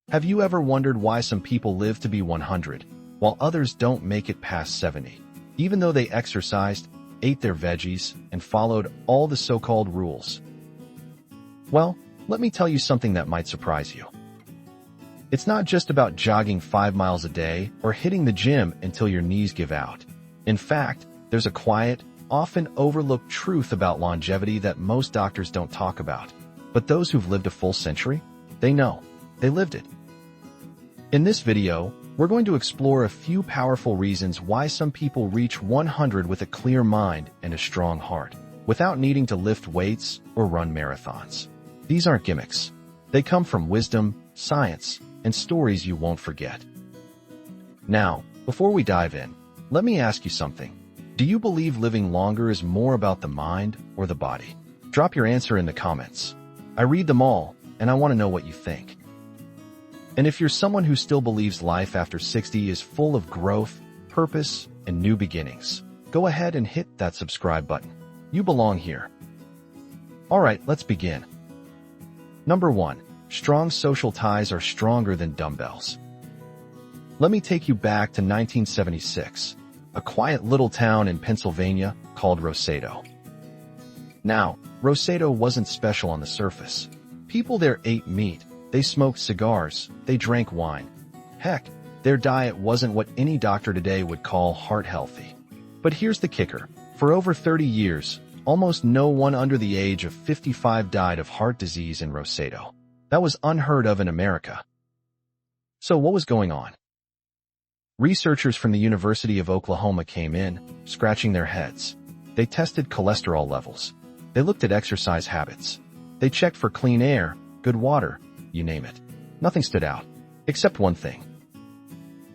Have you ever wondered why some people live to be 100, while others don't make it past 70, even though they exercised, ate their veggies, and followed all the so-called rules? Well, let me tell you something that might surprise you. It's not just about jogging 5 miles a day or hitting the gym until your knees give out. In fact, there's a quiet, often overlooked truth about longevity that most doctors don't talk about. But those who've lived a full century, they know. They lived it. In this video, we're going to explore a few powerful reasons why some people reach 100 with a clear mind and a strong heart, without needing to lift weights or run marathons. These aren't gimmicks. They come from wisdom, science, and stories you won't forget. Now, before we dive in, let me ask you something. Do you believe living longer is more about the mind or the body? Drop your answer in the comments. I read them all, and I want to know what you think. And if you're someone who still believes life after 60 is full of growth, purpose, and new beginnings, go ahead and hit that subscribe button. You belong here. All right, let's begin. Number 1. Strong social ties are stronger than dumbbells. Let me take you back to 1976, a quiet little town in Pennsylvania called Roseto. Now, Roseto wasn't special on the surface. People there ate meat, they smoked cigars, they drank wine. Heck, their diet wasn't what any doctor today would call heart healthy. But here's the kicker. For over 30 years, almost no one under the age of 55 died of heart disease in Roseto. That was unheard of in America. So what was going on? Researchers from the University of Oklahoma came in, scratching their heads. They tested cholesterol levels. They looked at exercise habits. They checked for clean air, good water, you name it. Nothing stood out, except one thing.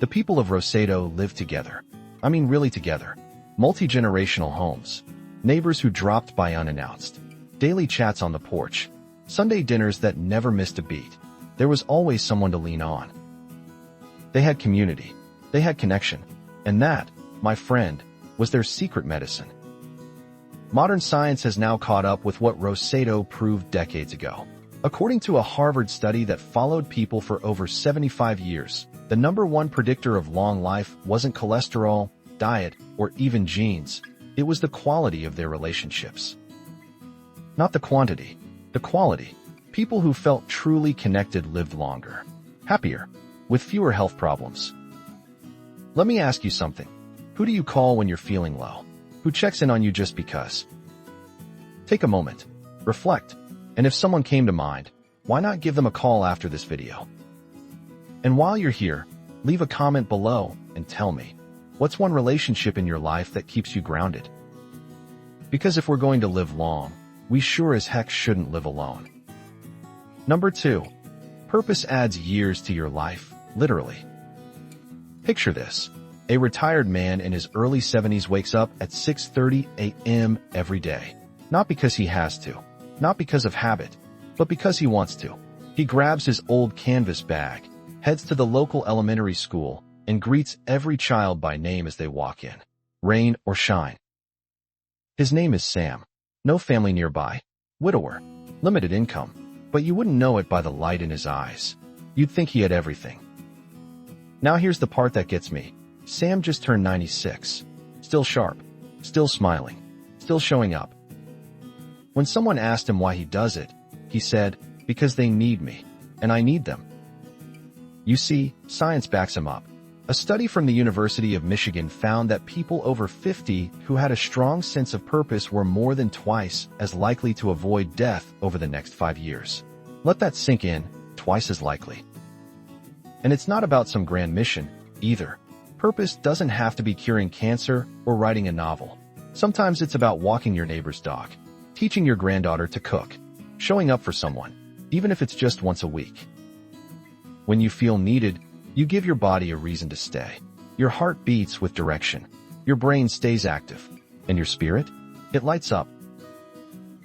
The people of Roseto lived together. I mean really together. Multi-generational homes. Neighbors who dropped by unannounced. Daily chats on the porch. Sunday dinners that never missed a beat. There was always someone to lean on. They had community. They had connection. And that, my friend, was their secret medicine. Modern science has now caught up with what Roseto proved decades ago. According to a Harvard study that followed people for over 75 years, the #1 predictor of long life wasn't cholesterol, diet, or even genes. It was the quality of their relationships. Not the quantity, the quality. People who felt truly connected lived longer, happier, with fewer health problems. Let me ask you something. Who do you call when you're feeling low? Who checks in on you just because? Take a moment, reflect, and if someone came to mind, why not give them a call after this video? And while you're here, leave a comment below and tell me, what's one relationship in your life that keeps you grounded? Because if we're going to live long, we sure as heck shouldn't live alone. Number 2. Purpose adds years to your life, literally. Picture this. A retired man in his early 70s wakes up at 6:30 a.m. every day. Not because he has to, not because of habit, but because he wants to. He grabs his old canvas bag, heads to the local elementary school, and greets every child by name as they walk in, rain or shine. His name is Sam. No family nearby. Widower. Limited income. But you wouldn't know it by the light in his eyes. You'd think he had everything. Now here's the part that gets me. Sam just turned 96. Still sharp. Still smiling. Still showing up. When someone asked him why he does it, he said, because they need me, and I need them. You see, science backs him up. A study from the University of Michigan found that people over 50 who had a strong sense of purpose were more than twice as likely to avoid death over the next 5 years. Let that sink in, twice as likely. And it's not about some grand mission, either. Purpose doesn't have to be curing cancer or writing a novel. Sometimes it's about walking your neighbor's dog, teaching your granddaughter to cook, showing up for someone, even if it's just once a week. When you feel needed, you give your body a reason to stay. Your heart beats with direction. Your brain stays active. And your spirit? It lights up.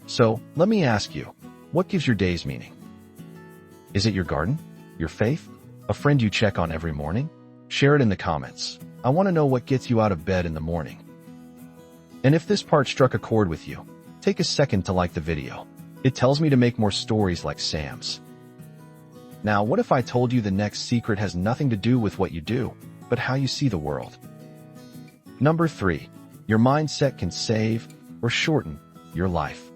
So, let me ask you, what gives your days meaning? Is it your garden? Your faith? A friend you check on every morning? Share it in the comments. I want to know what gets you out of bed in the morning. And if this part struck a chord with you, take a second to like the video. It tells me to make more stories like Sam's. Now, what if I told you the next secret has nothing to do with what you do, but how you see the world? Number 3. Your mindset can save or shorten your life.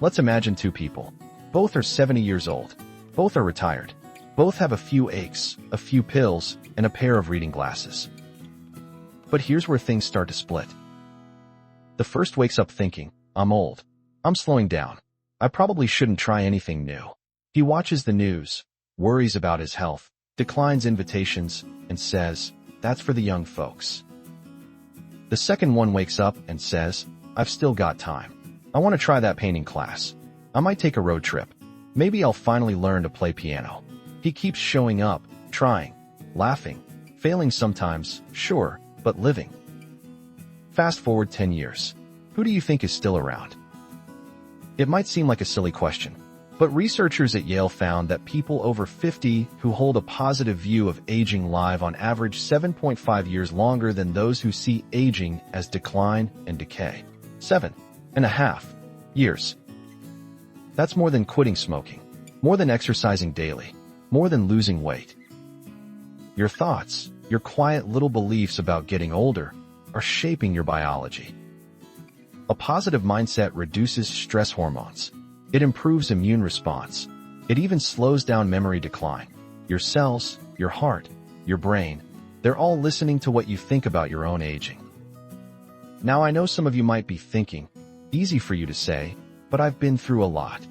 Let's imagine two people. Both are 70 years old. Both are retired. Both have a few aches, a few pills, and a pair of reading glasses. But here's where things start to split. The first wakes up thinking, I'm old. I'm slowing down. I probably shouldn't try anything new. He watches the news, worries about his health, declines invitations, and says, that's for the young folks. The second one wakes up and says, I've still got time. I want to try that painting class. I might take a road trip. Maybe I'll finally learn to play piano. He keeps showing up, trying, laughing, failing sometimes, sure, but living. Fast forward 10 years. Who do you think is still around? It might seem like a silly question, but researchers at Yale found that people over 50 who hold a positive view of aging live on average 7.5 years longer than those who see aging as decline and decay. 7.5 years. That's more than quitting smoking, more than exercising daily, more than losing weight. Your thoughts, your quiet little beliefs about getting older, are shaping your biology. A positive mindset reduces stress hormones. It improves immune response. It even slows down memory decline. Your cells, your heart, your brain, they're all listening to what you think about your own aging. Now I know some of you might be thinking, easy for you to say, but I've been through a lot.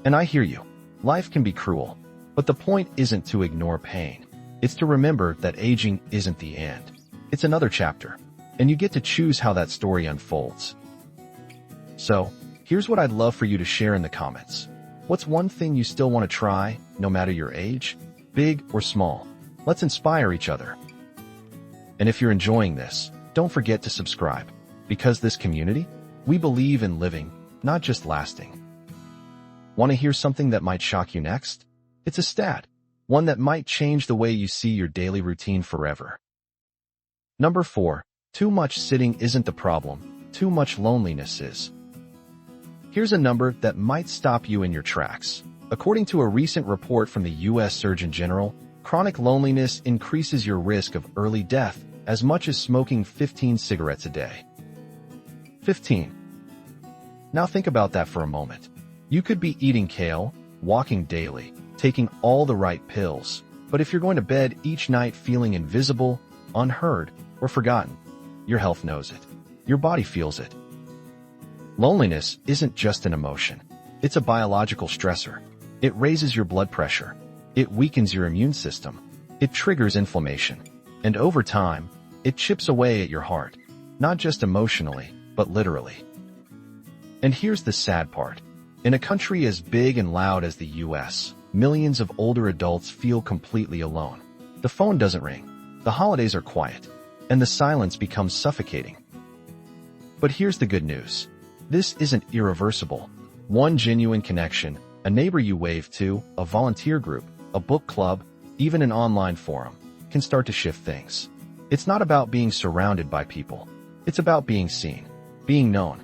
And I hear you. Life can be cruel, but the point isn't to ignore pain. It's to remember that aging isn't the end. It's another chapter, and you get to choose how that story unfolds. So, here's what I'd love for you to share in the comments. What's one thing you still want to try, no matter your age, big or small? Let's inspire each other. And if you're enjoying this, don't forget to subscribe, because this community, we believe in living, not just lasting. Want to hear something that might shock you next? It's a stat, one that might change the way you see your daily routine forever. Number 4, too much sitting isn't the problem, too much loneliness is. Here's a number that might stop you in your tracks. According to a recent report from the U.S. Surgeon General, chronic loneliness increases your risk of early death as much as smoking 15 cigarettes a day. 15. Now think about that for a moment. You could be eating kale, walking daily, taking all the right pills, but if you're going to bed each night feeling invisible, unheard, or forgotten, your health knows it. Your body feels it. Loneliness isn't just an emotion. It's a biological stressor. It raises your blood pressure. It weakens your immune system. It triggers inflammation. And over time, it chips away at your heart, not just emotionally, but literally. And here's the sad part. In a country as big and loud as the US, millions of older adults feel completely alone. The phone doesn't ring. The holidays are quiet. And the silence becomes suffocating. But here's the good news. This isn't irreversible. One genuine connection, a neighbor you wave to, a volunteer group, a book club, even an online forum, can start to shift things. It's not about being surrounded by people. It's about being seen, being known.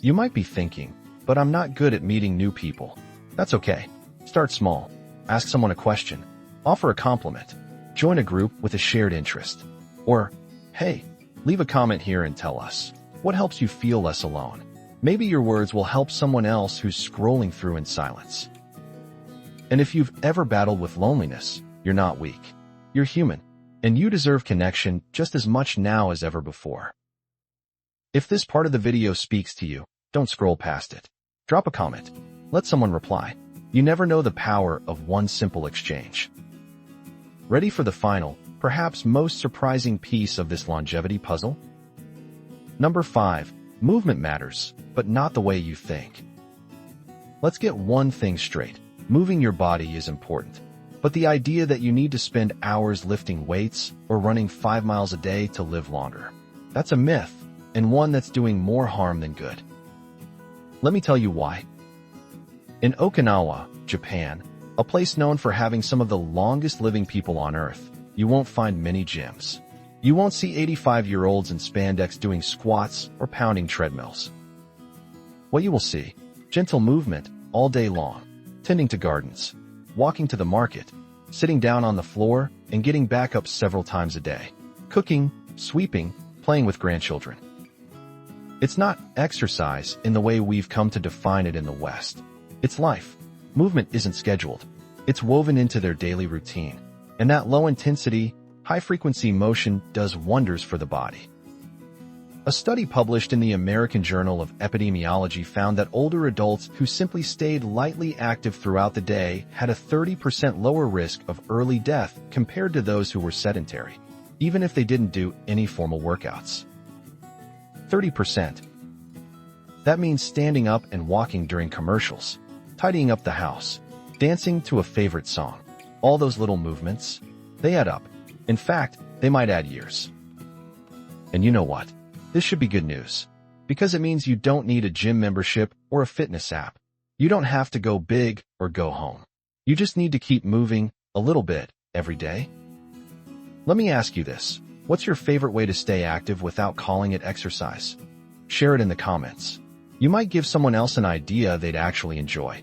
You might be thinking, but I'm not good at meeting new people. That's okay. Start small. Ask someone a question. Offer a compliment. Join a group with a shared interest. Or, hey, leave a comment here and tell us what helps you feel less alone. Maybe your words will help someone else who's scrolling through in silence. And if you've ever battled with loneliness, you're not weak. You're human, and you deserve connection just as much now as ever before. If this part of the video speaks to you, don't scroll past it. Drop a comment. Let someone reply. You never know the power of one simple exchange. Ready for the final, perhaps most surprising piece of this longevity puzzle? Number 5, movement matters, but not the way you think. Let's get one thing straight. Moving your body is important. But the idea that you need to spend hours lifting weights or running 5 miles a day to live longer, that's a myth, and one that's doing more harm than good. Let me tell you why. In Okinawa, Japan, a place known for having some of the longest living people on Earth, you won't find many gyms. You won't see 85-year-olds in spandex doing squats or pounding treadmills. What you will see, gentle movement all day long, tending to gardens, walking to the market, sitting down on the floor, and getting back up several times a day, cooking, sweeping, playing with grandchildren. It's not exercise in the way we've come to define it in the West. It's life. Movement isn't scheduled. It's woven into their daily routine. And that low-intensity, high-frequency motion does wonders for the body. A study published in the American Journal of Epidemiology found that older adults who simply stayed lightly active throughout the day had a 30% lower risk of early death compared to those who were sedentary, even if they didn't do any formal workouts. 30%. That means standing up and walking during commercials, tidying up the house, dancing to a favorite song. All those little movements, they add up. In fact, they might add years. And you know what? This should be good news, because it means you don't need a gym membership or a fitness app. You don't have to go big or go home. You just need to keep moving a little bit every day. Let me ask you this. What's your favorite way to stay active without calling it exercise? Share it in the comments. You might give someone else an idea they'd actually enjoy.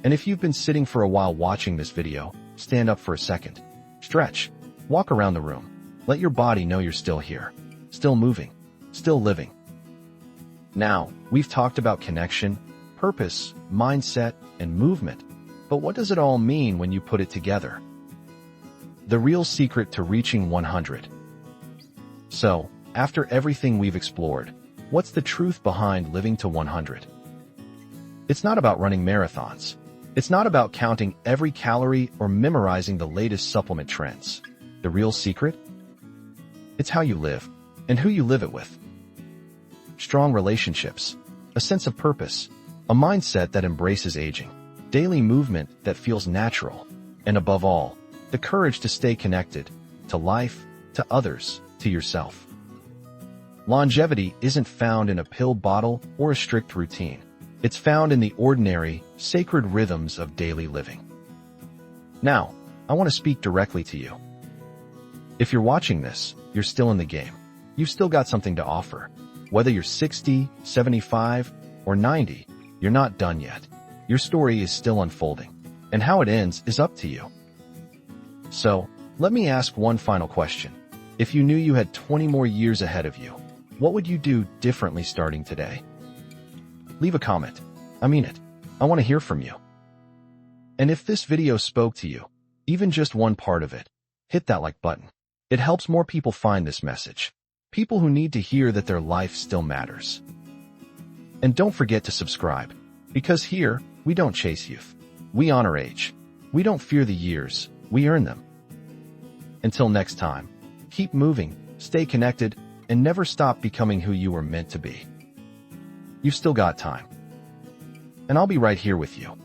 And if you've been sitting for a while watching this video, stand up for a second. Stretch. Walk around the room. Let your body know you're still here. Still moving, still living. Now, we've talked about connection, purpose, mindset, and movement, but what does it all mean when you put it together? The real secret to reaching 100. So, after everything we've explored, what's the truth behind living to 100? It's not about running marathons. It's not about counting every calorie or memorizing the latest supplement trends. The real secret? It's how you live. And who you live it with. Strong relationships, a sense of purpose, a mindset that embraces aging, daily movement that feels natural, and above all, the courage to stay connected to life, to others, to yourself. Longevity isn't found in a pill bottle or a strict routine. It's found in the ordinary, sacred rhythms of daily living. Now, I want to speak directly to you. If you're watching this, you're still in the game. You've still got something to offer. Whether you're 60, 75, or 90, you're not done yet. Your story is still unfolding, and how it ends is up to you. So, let me ask one final question. If you knew you had 20 more years ahead of you, what would you do differently starting today? Leave a comment. I mean it. I want to hear from you. And if this video spoke to you, even just one part of it, hit that like button. It helps more people find this message. People who need to hear that their life still matters. And don't forget to subscribe, because here, we don't chase youth. We honor age. We don't fear the years, we earn them. Until next time, keep moving, stay connected, and never stop becoming who you were meant to be. You've still got time. And I'll be right here with you.